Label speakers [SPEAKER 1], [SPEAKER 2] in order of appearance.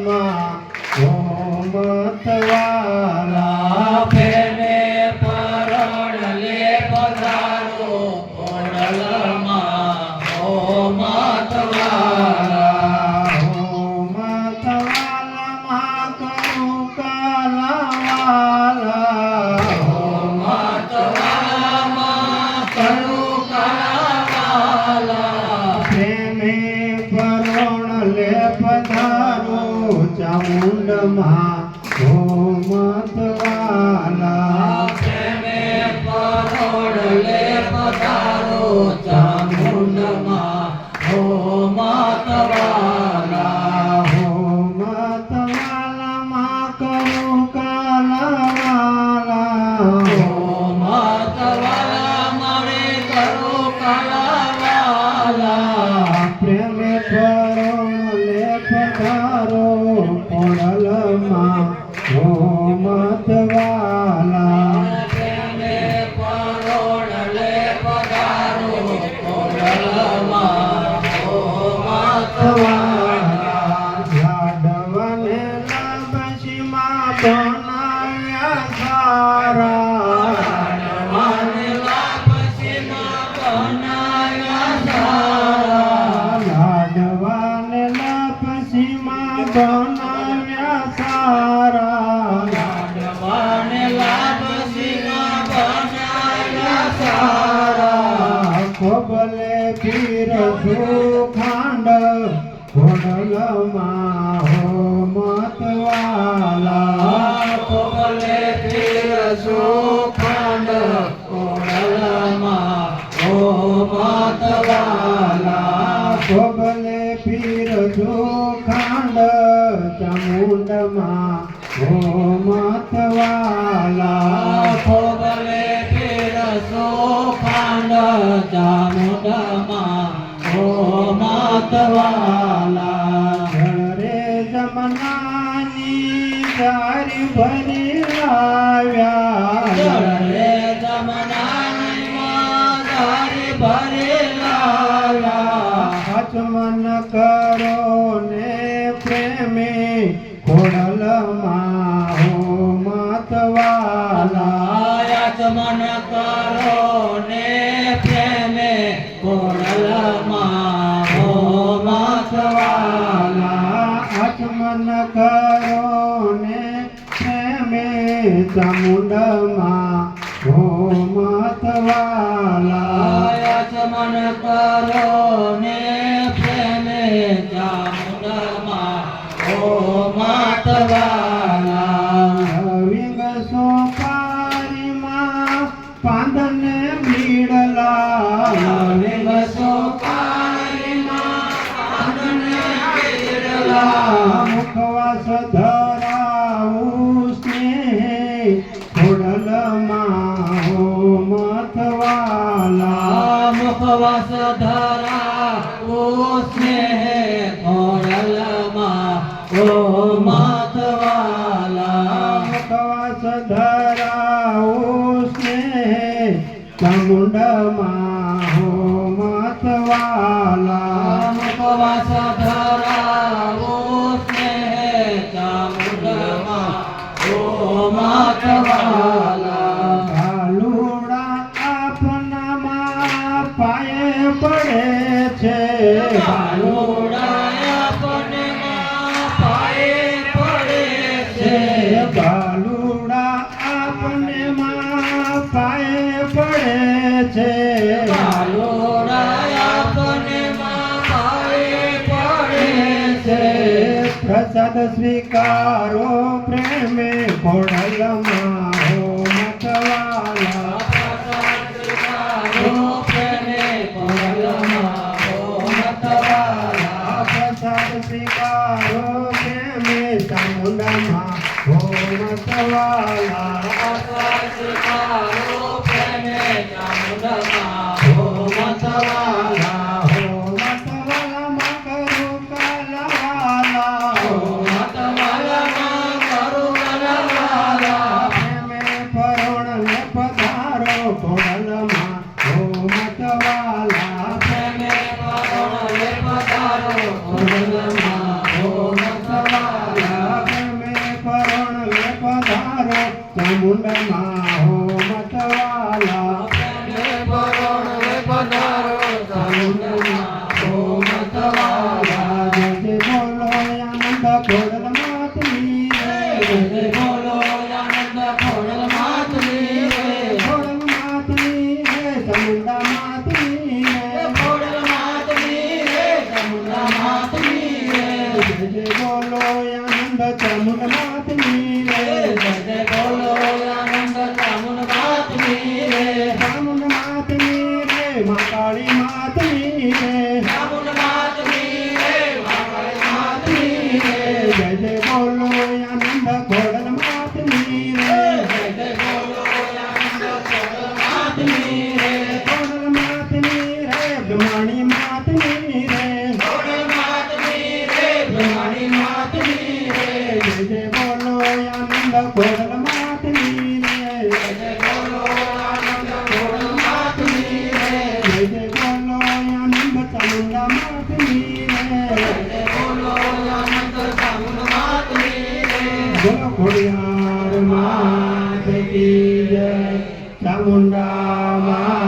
[SPEAKER 1] ઓ મતવાલા
[SPEAKER 2] પ્રેમે પરણલે પધારો ખોડલમાં ઓ મતવાલા
[SPEAKER 1] માં કરું કાલાવાલા
[SPEAKER 2] મતવાલામાં કરું કાલાવાલા
[SPEAKER 1] પ્રેમે પરોણલે પધારો ચામુંડમાં ઓ મતવાલા
[SPEAKER 2] પ્રેમે પરોણલે પધારો ચામુંડમાં ઓ મતવાલા
[SPEAKER 1] ઓ મતવાલા માં કરું કાલાવાલા
[SPEAKER 2] મતવાલા મારે કરો કાલાવાલા
[SPEAKER 1] પ્રેમે પરોણલે પધારો ખોડલમાં ઓ મતવાલા
[SPEAKER 2] પ્રેમે પરોણલે પધારો ખોડલમાં ઓ મતવાલા
[SPEAKER 1] લાડવાને લાબશીમાં બનાવ્યા સારા
[SPEAKER 2] વાનેલા પછીમાં બનાવ્યા સારા
[SPEAKER 1] લાડવાને લાપસીમાં બનાવ્યા સારા
[SPEAKER 2] વાનેલા પછીમાં બનાવ્યા સારા
[SPEAKER 1] ખોબલે પીરસું ખાંડ ખોડલમાં હો મતવાલા
[SPEAKER 2] કોબલે પીરસો ખાંડ ખોડલમાં ઓ મતવાલા
[SPEAKER 1] ખોબલે પીરસું ખાંડ ચામુંડમાં હો મતવાલા
[SPEAKER 2] કોબલે પીરસો ખાંડ ચામુંડમાં ઓ મતવાલા
[SPEAKER 1] રે જમનાની જારી ભરી લાવ્યા
[SPEAKER 2] રે જમનામાં ધારી ભરેલા
[SPEAKER 1] આચમન કરો ને પ્રેમે ખોડલમાં હો મતવાલા
[SPEAKER 2] આચમન કરો ને પ્રેમે ખોડલમાં ઓ મતવાલા
[SPEAKER 1] આચમન કરો ને પ્રેમે ચામુંડમાં હો મતવાલા
[SPEAKER 2] આચમન કરો ને પ્રેમે ચામુંડમાં ઓ મતવાલા
[SPEAKER 1] વિંગ સોપારીમાં પાંદને બીડલા
[SPEAKER 2] વિવસો પારીમાં આનંદને પીરલા
[SPEAKER 1] મુખવાસ ધરાવું સ્નેહ ખોડલમાં હો મતવાલા
[SPEAKER 2] મુખવાસ ધરા ઓ સ્નેહ ખોડલમાં ઓ મતવાલા
[SPEAKER 1] મુખવાસ ધરાવું સ્નેહ ચામુંડમાં હો મતવાલા
[SPEAKER 2] મુખવાસ ધરા ઓ સ્નેહ ચામુંડમાં ઓ મતવાલા
[SPEAKER 1] ભાલુડા આપનામાં પાયે પડે છે
[SPEAKER 2] ભાલુડાયા પનમાં પાયે પડે છે
[SPEAKER 1] ભાલુડા આપને માં પાયે પડે છે
[SPEAKER 2] ભાલુડાયા પનમાં પાયે પડે છે
[SPEAKER 1] પ્રસાદ સ્વીકારો પ્રેમે ખોડલમાં હો મતવાલા
[SPEAKER 2] પ્રેમે ખોડલમાં ઓ મતવાલા
[SPEAKER 1] પ્રસાદ સ્વીકારો પ્રેમે ચામુંડમાં હો મતવાલા
[SPEAKER 2] પ્રેમે ચામુંડમાં ઓ
[SPEAKER 1] હો
[SPEAKER 2] મતવાલા
[SPEAKER 1] મતવાલા માં કરું કાલાવાલા
[SPEAKER 2] ઓ મતવાલામાં કરું કલવાલા
[SPEAKER 1] પ્રેમે પરોણલે પધારો ખોડલમાં હો મતવાલા
[SPEAKER 2] પ્રેમે પરોણલે પધારો ખોડલમાં ઓ મતવાલા
[SPEAKER 1] ચામુંડમાં હો મતવાલા
[SPEAKER 2] પ્રેમે પરોણવે પધારો ચામુંડમાં હો મતવાલા.
[SPEAKER 1] જય બોલો આનંદ ખોડલ માતની
[SPEAKER 2] જય બોલો આનંદ ખોડલ માતની રે.
[SPEAKER 1] ખોડલ માતની ચામુંડા માતની
[SPEAKER 2] ખોડલ માતની રે ચામુંડા માતની રે.
[SPEAKER 1] જય બોલો આનંદ ચામુંડ માતની
[SPEAKER 2] જય બોલો આનંદ ચામુંડ માતની રે.
[SPEAKER 1] ચામુંડ માતની મા કાળી માતની
[SPEAKER 2] ચામુંડ માતની રે મહાકાળી માતની રે.
[SPEAKER 1] જય બોલો આનંદ ખોડલ માતની
[SPEAKER 2] જય બોલો આનંદ ખોડલ માતની રે.
[SPEAKER 1] ખોડલ માતની બ્રહ્માણી માતની
[SPEAKER 2] ખોડલ માતની રે બ્રહ્માણી માતની રે.
[SPEAKER 1] જય બોલો આનંદ ખોડલ માતની
[SPEAKER 2] જય બોલો આનંદ ખોડલ માતની રે.
[SPEAKER 1] જય બોલો આનંદ ચામુંડા માતની
[SPEAKER 2] જય બોલો આનંદ ચામુંડ માતની રે.
[SPEAKER 1] બોલો ખોડિયાર માત કી જય ચામુંડા માત